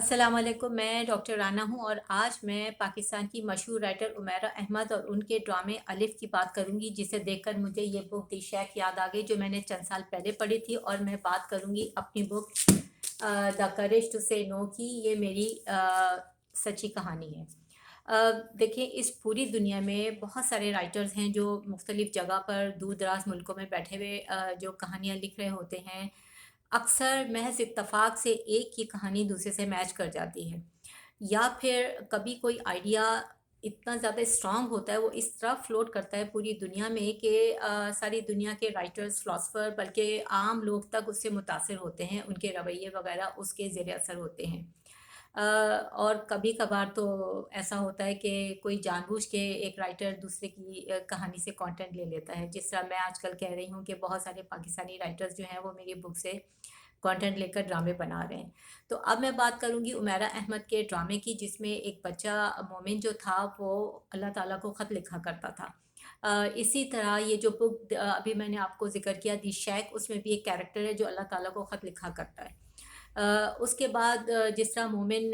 السلام علیکم، میں ڈاکٹر رانا ہوں اور آج میں پاکستان کی مشہور رائٹر عمیرہ احمد اور ان کے ڈرامے الف کی بات کروں گی، جسے دیکھ کر مجھے یہ بک دی شیخ یاد آ گئی جو میں نے چند سال پہلے پڑھی تھی۔ اور میں بات کروں گی اپنی بک دا کریج ٹو سے نو کی۔ یہ میری سچی کہانی ہے۔ دیکھیں، اس پوری دنیا میں بہت سارے رائٹرز ہیں جو مختلف جگہ پر دور دراز ملکوں میں بیٹھے ہوئے جو کہانیاں لکھ رہے ہوتے ہیں۔ اکثر محض اتفاق سے ایک کی کہانی دوسرے سے میچ کر جاتی ہے، یا پھر کبھی کوئی آئیڈیا اتنا زیادہ اسٹرانگ ہوتا ہے، وہ اس طرح فلوٹ کرتا ہے پوری دنیا میں کہ ساری دنیا کے رائٹرز، فلاسفر، بلکہ عام لوگ تک اس سے متاثر ہوتے ہیں، ان کے رویے وغیرہ اس کے زیر اثر ہوتے ہیں۔ اور کبھی کبھار تو ایسا ہوتا ہے کہ کوئی جان بوجھ کے ایک رائٹر دوسرے کی کہانی سے کانٹینٹ لے لیتا ہے، جس طرح میں آج کل کہہ رہی ہوں کہ بہت سارے پاکستانی رائٹرز جو ہیں وہ میری بک سے کانٹینٹ لے کر ڈرامے بنا رہے ہیں۔ تو اب میں بات کروں گی عمیرہ احمد کے ڈرامے کی، جس میں ایک بچہ مومن جو تھا وہ اللہ تعالیٰ کو خط لکھا کرتا تھا۔ اسی طرح یہ جو بک ابھی میں نے آپ کو ذکر کیا دی شیخ، اس میں بھی ایک کیریکٹر ہے جو اللہ تعالیٰ کو خط لکھا کرتا ہے۔ اس کے بعد جس طرح مومن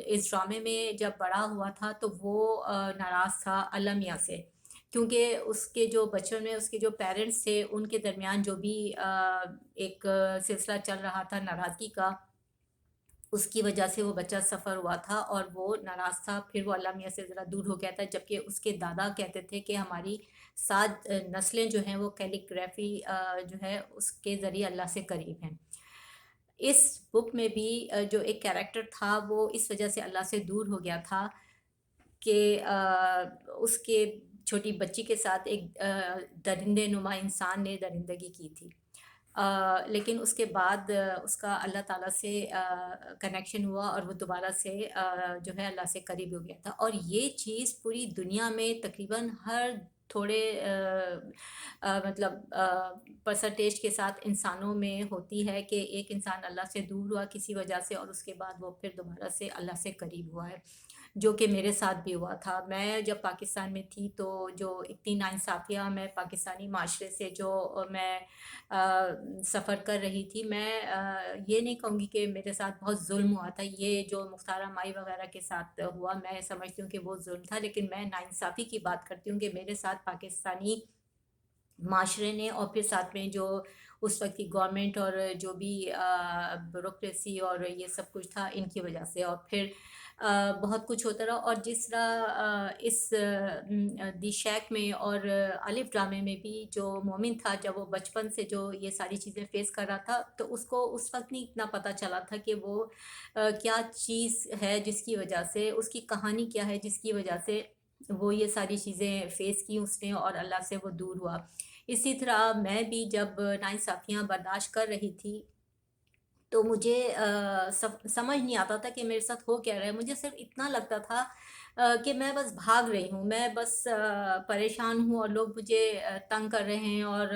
اس ڈرامے میں جب بڑا ہوا تھا تو وہ ناراض تھا اللہ میاں سے، کیونکہ اس کے جو بچپن میں اس کے جو پیرنٹس تھے ان کے درمیان جو بھی ایک سلسلہ چل رہا تھا ناراضگی کا، اس کی وجہ سے وہ بچہ سفر ہوا تھا اور وہ ناراض تھا۔ پھر وہ اللہ میاں سے ذرا دور ہو گیا تھا، جبکہ اس کے دادا کہتے تھے کہ ہماری 7 نسلیں جو ہیں وہ کیلیگرافی جو ہے اس کے ذریعے اللہ سے قریب ہیں۔ اس بک میں بھی جو ایک کیریکٹر تھا وہ اس وجہ سے اللہ سے دور ہو گیا تھا کہ اس کے چھوٹی بچی کے ساتھ ایک درندے نما انسان نے درندگی کی تھی۔ لیکن اس کے بعد اس کا اللہ تعالیٰ سے کنیکشن ہوا اور وہ دوبارہ سے جو ہے اللہ سے قریب ہو گیا تھا۔ اور یہ چیز پوری دنیا میں تقریباً ہر تھوڑے مطلب پرسنٹیج کے ساتھ انسانوں میں ہوتی ہے کہ ایک انسان اللہ سے دور ہوا کسی وجہ سے اور اس کے بعد وہ پھر دوبارہ سے اللہ سے قریب ہوا ہے، جو کہ میرے ساتھ بھی ہوا تھا۔ میں جب پاکستان میں تھی تو جو اتنی ناانصافیاں میں پاکستانی معاشرے سے جو میں سفر کر رہی تھی، میں یہ نہیں کہوں گی کہ میرے ساتھ بہت ظلم ہوا تھا۔ یہ جو مختار مائی وغیرہ کے ساتھ ہوا میں سمجھتی ہوں کہ وہ ظلم تھا، لیکن میں ناانصافی کی بات کرتی ہوں کہ میرے ساتھ پاکستانی معاشرے نے اور پھر ساتھ میں جو اس وقت کی گورنمنٹ اور جو بھی بیوروکریسی اور یہ سب کچھ تھا ان کی وجہ سے، اور پھر بہت کچھ ہوتا رہا۔ اور جس طرح اس دی شیخ میں اور الف ڈرامے میں بھی جو مومن تھا، جب وہ بچپن سے جو یہ ساری چیزیں فیس کر رہا تھا تو اس کو اس وقت نہیں اتنا پتہ چلا تھا کہ وہ کیا چیز ہے جس کی وجہ سے، اس کی کہانی کیا ہے جس کی وجہ سے وہ یہ ساری چیزیں فیس کی اس نے اور اللہ سے وہ دور ہوا۔ اسی طرح میں بھی جب ناانصافیاں برداشت کر رہی تھی تو مجھے سمجھ نہیں آتا تھا کہ میرے ساتھ ہو کیا رہا ہے۔ مجھے صرف اتنا لگتا تھا کہ میں بس بھاگ رہی ہوں، میں بس پریشان ہوں اور لوگ مجھے تنگ کر رہے ہیں، اور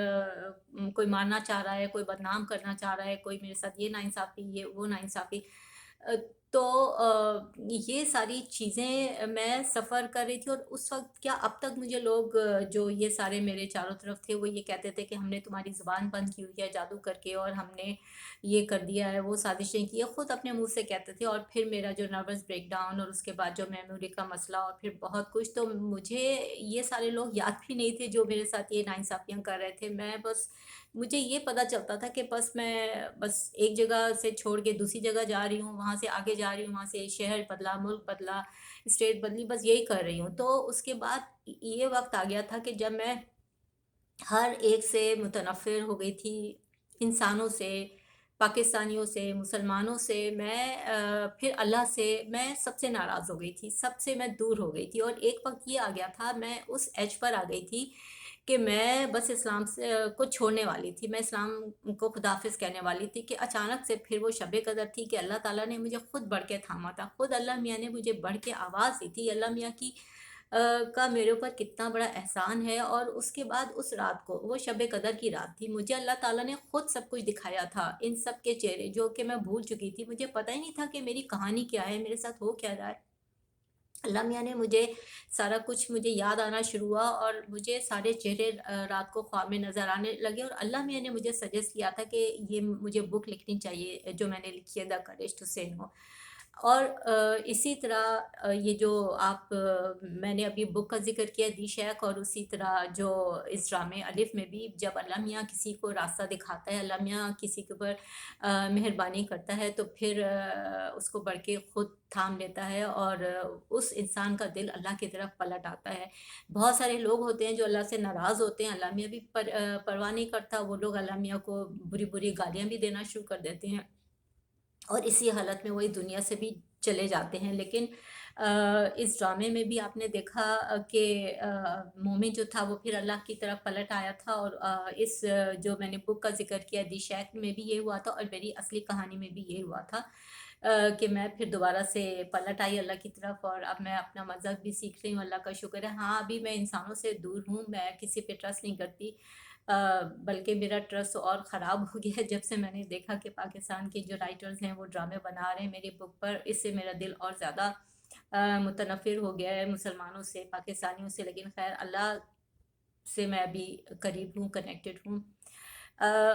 کوئی مارنا چاہ رہا ہے، کوئی بدنام کرنا چاہ رہا ہے، کوئی میرے ساتھ یہ ناانصافی، یہ وہ ناانصافی۔ تو یہ ساری چیزیں میں سفر کر رہی تھی، اور اس وقت کیا اب تک مجھے لوگ جو یہ سارے میرے چاروں طرف تھے وہ یہ کہتے تھے کہ ہم نے تمہاری زبان بند کی ہوئی ہے جادو کر کے، اور ہم نے یہ کر دیا ہے، وہ سازشیں کی ہے، خود اپنے منہ سے کہتے تھے۔ اور پھر میرا جو نروس بریک ڈاؤن اور اس کے بعد جو میموری کا مسئلہ اور پھر بہت کچھ، تو مجھے یہ سارے لوگ یاد بھی نہیں تھے جو میرے ساتھ یہ ناانصافیاں کر رہے تھے۔ میں بس مجھے یہ پتہ چلتا تھا کہ میں بس ایک جگہ سے چھوڑ کے دوسری جگہ جا رہی ہوں، وہاں سے آگے جا رہی ہوں، وہاں سے شہر بدلا، ملک بدلا، اسٹیٹ بدلی، بس یہی کر رہی ہوں۔ تو اس کے بعد یہ وقت آ گیا تھا کہ جب میں ہر ایک سے متنفر ہو گئی تھی، انسانوں سے، پاکستانیوں سے، مسلمانوں سے، میں پھر اللہ سے میں سب سے ناراض ہو گئی تھی، سب سے میں دور ہو گئی تھی۔ اور ایک وقت یہ آ گیا تھا، میں اس ایج پر آ گئی تھی کہ میں بس اسلام سے کو چھوڑنے والی تھی، میں اسلام کو خداحافظ کہنے والی تھی، کہ اچانک سے پھر وہ شب قدر تھی کہ اللہ تعالیٰ نے مجھے خود بڑھ کے تھاما تھا، خود اللہ میاں نے مجھے بڑھ کے آواز دی تھی۔ اللہ میاں کی کا میرے اوپر کتنا بڑا احسان ہے۔ اور اس کے بعد اس رات کو، وہ شب قدر کی رات تھی، مجھے اللہ تعالیٰ نے خود سب کچھ دکھایا تھا، ان سب کے چہرے جو کہ میں بھول چکی تھی، مجھے پتہ ہی نہیں تھا کہ میری کہانی کیا ہے، میرے ساتھ ہو کیا رہا ہے۔ اللہ میاں نے مجھے سارا کچھ مجھے یاد آنا شروع ہوا، اور مجھے سارے چہرے رات کو خواب میں نظر آنے لگے، اور اللہ میاں نے مجھے سجیسٹ کیا تھا کہ یہ مجھے بک لکھنی چاہیے جو میں نے لکھی ہے، دا کریج ٹو سے نو۔ اور اسی طرح یہ جو آپ میں نے ابھی بک کا ذکر کیا دی شیخ، اور اسی طرح جو اس ڈرامے الف میں بھی جب اللہ میاں کسی کو راستہ دکھاتا ہے، اللہ میاں کسی کے اوپر مہربانی کرتا ہے، تو پھر اس کو بڑھ کے خود تھام لیتا ہے، اور اس انسان کا دل اللہ کی طرف پلٹ آتا ہے۔ بہت سارے لوگ ہوتے ہیں جو اللہ سے ناراض ہوتے ہیں، اللہ میاں بھی پرواہ نہیں کرتا، وہ لوگ اللہ میاں کو بری بری گالیاں بھی دینا شروع کر دیتے ہیں، اور اسی حالت میں وہی دنیا سے بھی چلے جاتے ہیں۔ لیکن اس ڈرامے میں بھی آپ نے دیکھا کہ مومن جو تھا وہ پھر اللہ کی طرف پلٹ آیا تھا، اور اس جو میں نے بک کا ذکر کیا دی شیخ میں بھی یہ ہوا تھا، اور میری اصلی کہانی میں بھی یہ ہوا تھا کہ میں پھر دوبارہ سے پلٹ آئی اللہ کی طرف، اور اب میں اپنا مذہب بھی سیکھ رہی ہوں، اللہ کا شکر ہے۔ ہاں، ابھی میں انسانوں سے دور ہوں، میں کسی پہ ٹرسٹ نہیں کرتی، بلکہ میرا ٹرسٹ اور خراب ہو گیا ہے جب سے میں نے دیکھا کہ پاکستان کے جو رائٹرز ہیں وہ ڈرامے بنا رہے ہیں میری بک پر۔ اس سے میرا دل اور زیادہ متنفر ہو گیا ہے مسلمانوں سے، پاکستانیوں سے، لیکن خیر اللہ سے میں ابھی قریب ہوں، کنیکٹڈ ہوں۔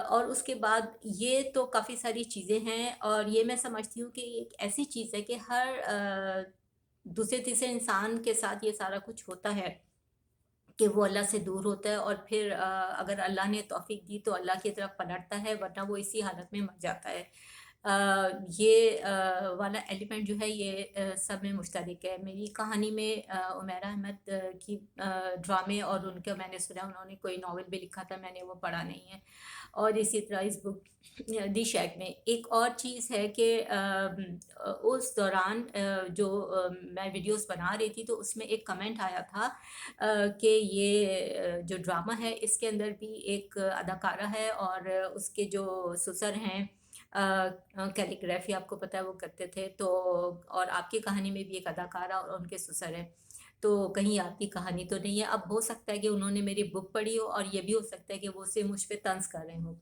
اور اس کے بعد یہ تو کافی ساری چیزیں ہیں، اور یہ میں سمجھتی ہوں کہ یہ ایک ایسی چیز ہے کہ ہر دوسرے تیسرے انسان کے ساتھ یہ سارا کچھ ہوتا ہے کہ وہ اللہ سے دور ہوتا ہے، اور پھر اگر اللہ نے توفیق دی تو اللہ کی طرف پلٹتا ہے، ورنہ وہ اسی حالت میں مر جاتا ہے۔ یہ والا ایلیمنٹ جو ہے یہ سب میں مشترک ہے۔ میری کہانی میں عمیرہ احمد کی ڈرامے اور ان کا میں نے سنا، انہوں نے کوئی ناول بھی لکھا تھا، میں نے وہ پڑھا نہیں ہے، اور اسی طرح اس بک دی شیک میں ایک اور چیز ہے کہ اس دوران جو میں ویڈیوز بنا رہی تھی تو اس میں ایک کمنٹ آیا تھا کہ یہ جو ڈرامہ ہے اس کے اندر بھی ایک اداکارہ ہے، اور اس کے جو سسر ہیں کیلیگرافی آپ کو پتہ ہے وہ کرتے تھے، تو اور آپ کی کہانی میں بھی ایک اداکارہ اور ان کے سسر ہے، تو کہیں آپ کی کہانی تو نہیں ہے۔ اب ہو سکتا ہے کہ انہوں نے میری بک پڑھی ہو، اور یہ بھی ہو سکتا ہے کہ وہ اسے مجھ پہ طنز کر رہے ہوں۔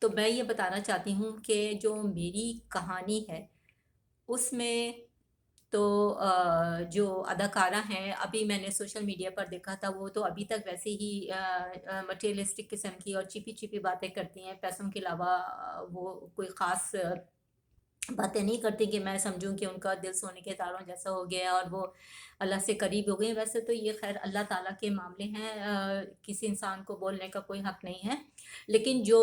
تو میں یہ بتانا چاہتی ہوں کہ جو میری کہانی ہے اس میں تو جو اداکارہ ہیں، ابھی میں نے سوشل میڈیا پر دیکھا تھا، وہ تو ابھی تک ویسے ہی مٹیریلسٹک قسم کی اور چپی چپی باتیں کرتی ہیں، پیسوں کے علاوہ وہ کوئی خاص باتیں نہیں کرتی کہ میں سمجھوں کہ ان کا دل سونے کے تاروں جیسا ہو گیا ہے اور وہ اللہ سے قریب ہو گئے ہیں۔ ویسے تو یہ خیر اللہ تعالیٰ کے معاملے ہیں، کسی انسان کو بولنے کا کوئی حق نہیں ہے، لیکن جو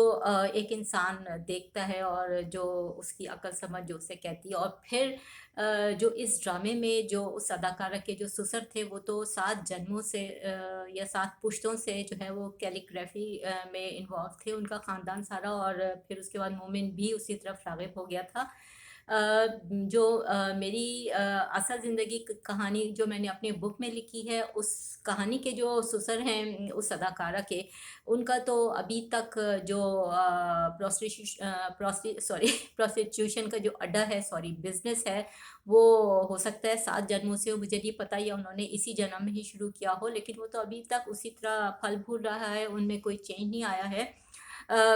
ایک انسان دیکھتا ہے اور جو اس کی عقل سمجھ جو اسے کہتی ہے، اور پھر جو اس ڈرامے میں جو اس اداکارہ کے جو سسر تھے وہ تو 7 جنموں سے یا 7 پشتوں سے جو ہے وہ کیلیگرافی میں انوالو تھے، ان کا خاندان سارا، اور پھر اس کے بعد مومن بھی اسی طرف راغب ہو گیا تھا۔ جو میری اصل زندگی کہانی جو میں نے اپنی بک میں لکھی ہے، اس کہانی کے جو سسر ہیں اس اداکارہ کے، ان کا تو ابھی تک جو پروسٹیٹیوشن کا جو اڈا ہے، بزنس ہے، وہ ہو سکتا ہے 7 جنموں سے ہو، مجھے نہیں پتہ، یا انہوں نے اسی جنم میں ہی شروع کیا ہو، لیکن وہ تو ابھی تک اسی طرح پھل پھول رہا ہے، ان میں کوئی چینج نہیں آیا ہے۔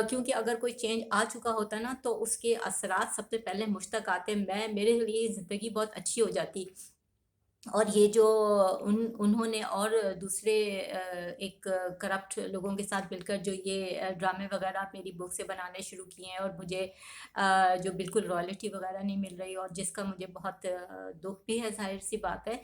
کیونکہ اگر کوئی چینج آ چکا ہوتا نا تو اس کے اثرات سب سے پہلے مجھ تک آتے، میرے لیے زندگی بہت اچھی ہو جاتی۔ اور یہ جو انہوں نے اور دوسرے ایک کرپٹ لوگوں کے ساتھ مل کر جو یہ ڈرامے وغیرہ میری بک سے بنانے شروع کیے ہیں، اور مجھے جو بالکل رائلٹی وغیرہ نہیں مل رہی، اور جس کا مجھے بہت دکھ بھی ہے، ظاہر سی بات ہے،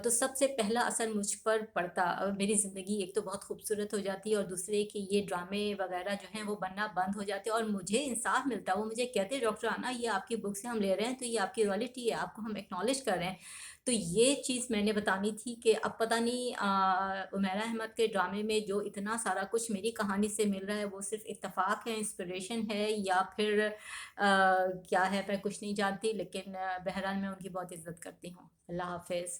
تو سب سے پہلا اثر مجھ پر پڑتا، میری زندگی ایک تو بہت خوبصورت ہو جاتی، اور دوسرے کہ یہ ڈرامے وغیرہ جو ہیں وہ بننا بند ہو جاتے، اور مجھے انصاف ملتا۔ وہ مجھے کہتے ڈاکٹر رانا یہ آپ کی بک سے ہم لے رہے ہیں تو یہ آپ کی رائلٹی ہے، آپ کو ہم ایکنالج کر رہے ہیں۔ تو یہ چیز میں نے بتانی تھی کہ اب پتہ نہیں عمیرہ احمد کے ڈرامے میں جو اتنا سارا کچھ میری کہانی سے مل رہا ہے وہ صرف اتفاق ہے، انسپریشن ہے، یا پھر کیا ہے، میں کچھ نہیں جانتی، لیکن بہرحال میں ان کی بہت عزت کرتی ہوں۔ اللہ حافظ۔